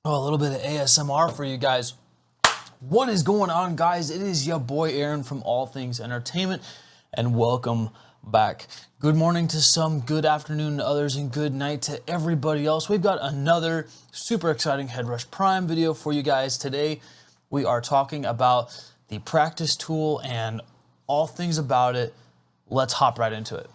Oh, a little bit of ASMR for you guys. What is going on, guys? It is your boy Aaron from All Things Entertainment, and welcome back. Good morning to some, good afternoon to others, and good night to everybody else. We've got another super exciting Headrush Prime video for you guys. Today, we are talking about the practice tool and all things about it. Let's hop right into it.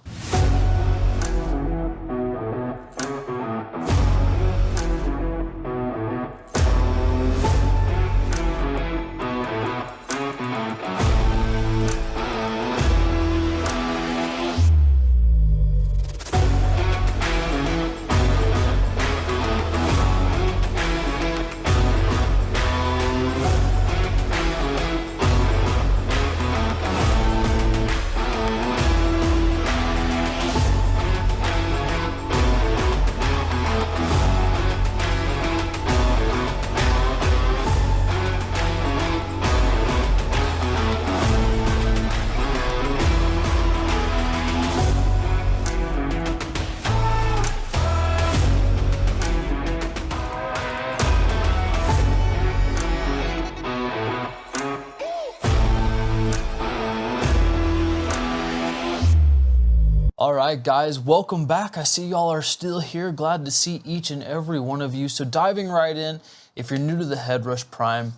All right, guys, welcome back. I see y'all are still here. Glad to see each and every one of you. So diving right in, if you're new to the Headrush Prime,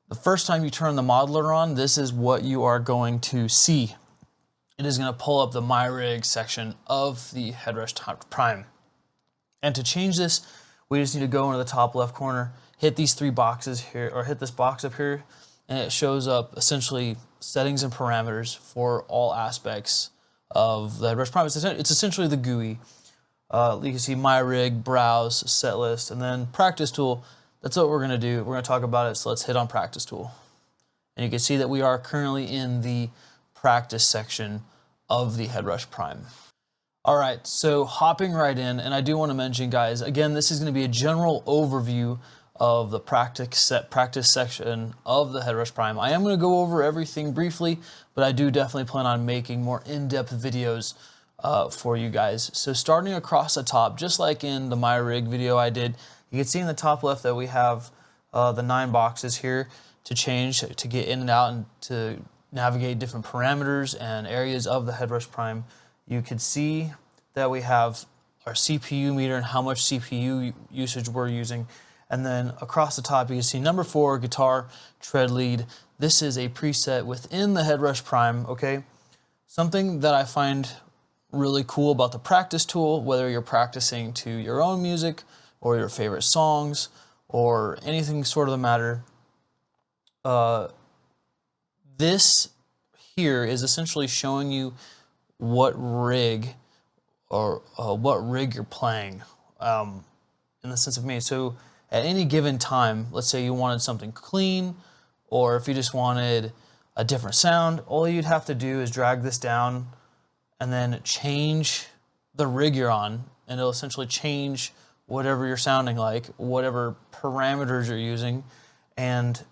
the first time you turn the modeler on, this is what you are going to see. It is going to pull up the My Rig section of the Headrush Prime. And to change this, we just need to go into the top left corner, hit these three boxes here, or hit this box up here, and it shows up essentially settings and parameters for all aspects of the Headrush Prime. It's essentially the GUI. You can see My Rig, Browse, Set List, and then Practice Tool. That's what we're going to do. We're going to talk about it, so let's hit on Practice Tool. And you can see that we are currently in the practice section of the Headrush Prime. All right, so hopping right in, and I do want to mention, guys, again, this is going to be a general overview of the practice section of the Headrush Prime. I am going to go over everything briefly, but I do definitely plan on making more in-depth videos for you guys. So starting across the top, just like in the My Rig video I did, you can see in the top left that we have the 9 boxes here to change, to get in and out, and to navigate different parameters and areas of the Headrush Prime. You can see that we have our CPU meter and how much CPU usage we're using. And then across the top, you can see number 4, guitar, tread lead. This is a preset within the Headrush Prime, okay? Something that I find really cool about the practice tool, whether you're practicing to your own music or your favorite songs or anything sort of the matter, this here is essentially showing you what rig or what rig you're playing in the sense of me. So at any given time, let's say you wanted something clean, or if you just wanted a different sound, all you'd have to do is drag this down and then change the rig you're on, and it'll essentially change whatever you're sounding like, whatever parameters you're using, and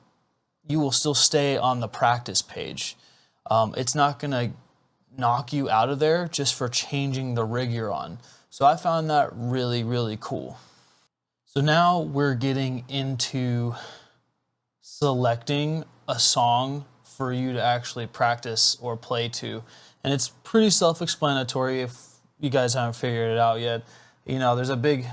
you will still stay on the practice page. It's not gonna knock you out of there just for changing the rig you're on. So I found that really, really cool. So now we're getting into selecting a song for you to actually practice or play to. And it's pretty self-explanatory if you guys haven't figured it out yet. You know, there's a big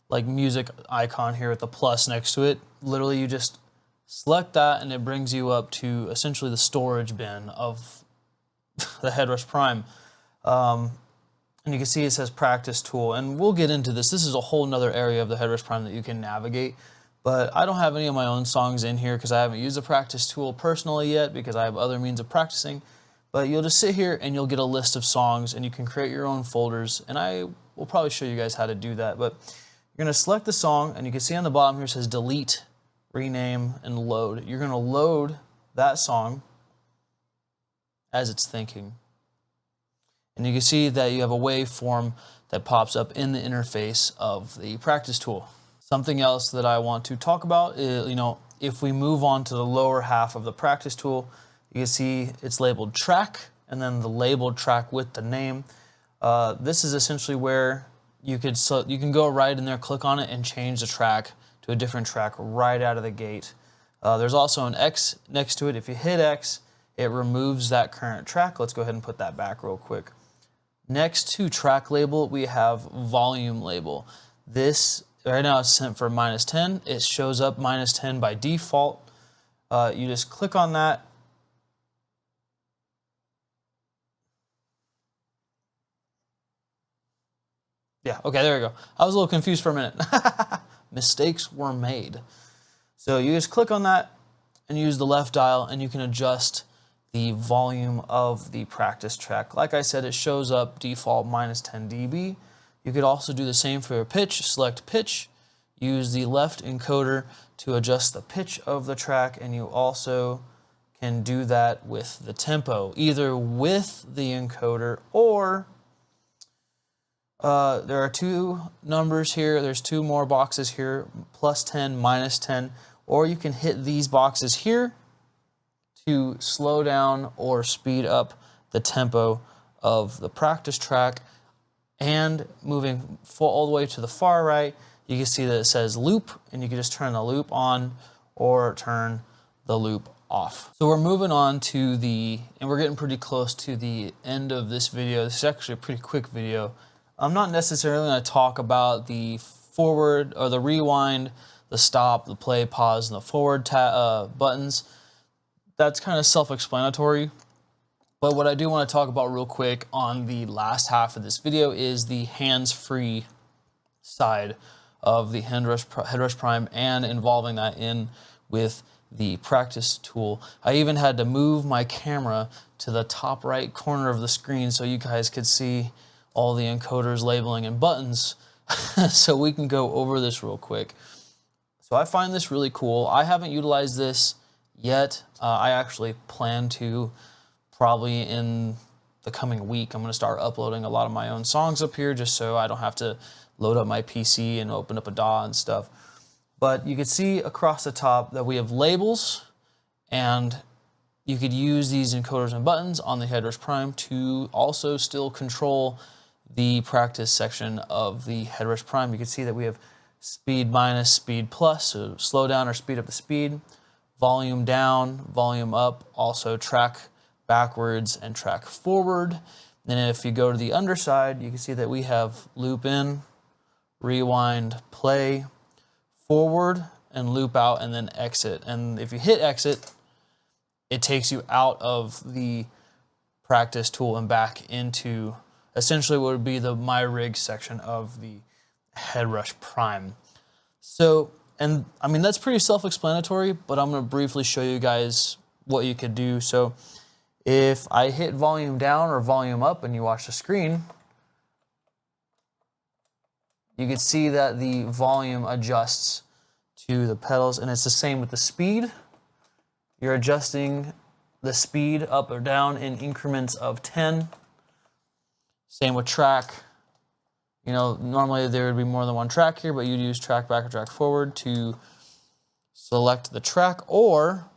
like music icon here with the plus next to it. Literally you just select that and it brings you up to essentially the storage bin of the Headrush Prime. And you can see it says practice tool, and we'll get into this. This is a whole nother area of the Headrush Prime that you can navigate, but I don't have any of my own songs in here because I haven't used the practice tool personally yet because I have other means of practicing. But you'll just sit here and you'll get a list of songs and you can create your own folders, and I will probably show you guys how to do that. But you're gonna select the song, and you can see on the bottom here it says delete, rename, and load. You're gonna load that song as it's thinking. And you can see that you have a waveform that pops up in the interface of the practice tool. Something else that I want to talk about is, if we move on to the lower half of the practice tool, you can see it's labeled track, and then the labeled track with the name. This is essentially where you can go right in there, click on it, and change the track to to a different track right out of the gate. There's also an X next to it. If you hit X, it removes that current track. Let's go ahead and put that back real quick. Next to track label, we have volume label. This right now is set for -10. It shows up -10 by default. You just click on that. Yeah, okay, there we go. I was a little confused for a minute. Mistakes were made. So you just click on that and use the left dial, and you can adjust the volume of the practice track. Like I said, it shows up default -10 dB. You could also do the same for your pitch. Select pitch, use the left encoder to adjust the pitch of the track, and you also can do that with the tempo, either with the encoder or there are two numbers here. There's two more boxes here, +10, -10, or you can hit these boxes here to slow down or speed up the tempo of the practice track. And moving all the way to the far right, you can see that it says loop, and you can just turn the loop on or turn the loop off. So we're moving on to and we're getting pretty close to the end of this video. This is actually a pretty quick video. I'm not necessarily going to talk about the forward or the rewind, the stop, the play, pause, and the forward buttons. That's kind of self-explanatory. But what I do want to talk about real quick on the last half of this video is the hands-free side of the Headrush Prime and involving that in with the practice tool. I even had to move my camera to the top right corner of the screen so you guys could see all the encoders, labeling, and buttons. So we can go over this real quick. So I find this really cool. I haven't utilized this yet. I actually plan to probably in the coming week. I'm going to start uploading a lot of my own songs up here just so I don't have to load up my PC and open up a DAW and stuff. But you can see across the top that we have labels, and you could use these encoders and buttons on the Headrush Prime to also still control the practice section of the Headrush Prime. You can see that we have speed minus, speed plus, so slow down or speed up the speed, volume down, volume up, also track backwards and track forward. And if you go to the underside, you can see that we have loop in, rewind, play, forward, and loop out, and then exit. And if you hit exit, it takes you out of the practice tool and back into essentially what would be the My Rig section of the Headrush Prime. So, and I mean, that's pretty self-explanatory, but I'm going to briefly show you guys what you could do. So if I hit volume down or volume up and you watch the screen, you can see that the volume adjusts to the pedals, and it's the same with the speed. You're adjusting the speed up or down in increments of 10. Same with track. You know, normally there would be more than one track here, but you'd use track back or track forward to select the track, or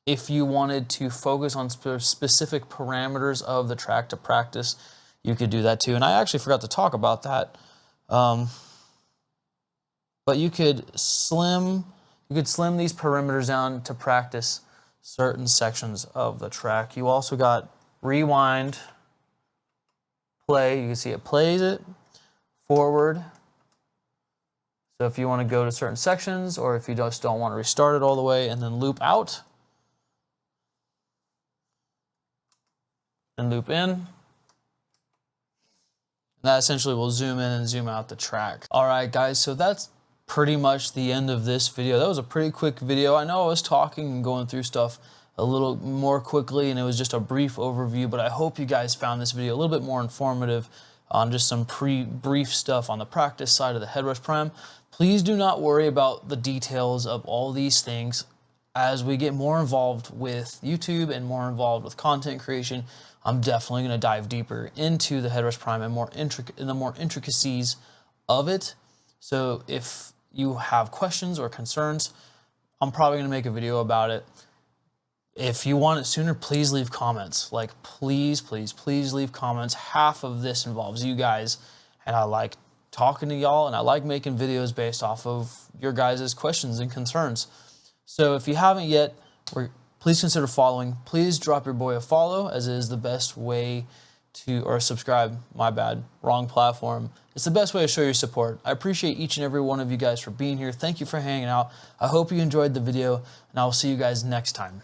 if you wanted to focus on specific parameters of the track to practice, you could do that too. And I actually forgot to talk about that. But you could slim these parameters down to practice certain sections of the track. You also got rewind, play. You can see it plays it, forward. So if you want to go to certain sections, or if you just don't want to restart it all the way, and then loop out, and loop in. And that essentially will zoom in and zoom out the track. All right, guys, so that's pretty much the end of this video. That was a pretty quick video. I know I was talking and going through stuff a little more quickly, and it was just a brief overview, but I hope you guys found this video a little bit more informative on just some brief stuff on the practice side of the Headrush Prime. Please do not worry about the details of all these things. As we get more involved with YouTube and more involved with content creation, I'm definitely going to dive deeper into the Headrush Prime and the more intricacies of it. So if you have questions or concerns, I'm probably going to make a video about it. If you want it sooner, please leave comments. Like, please, please, please leave comments. Half of this involves you guys, and I like talking to y'all, and I like making videos based off of your guys' questions and concerns. So if you haven't yet, please consider following. Please drop your boy a follow, as it is the best way to, or subscribe, my bad, wrong platform. It's the best way to show your support. I appreciate each and every one of you guys for being here. Thank you for hanging out. I hope you enjoyed the video, and I will see you guys next time.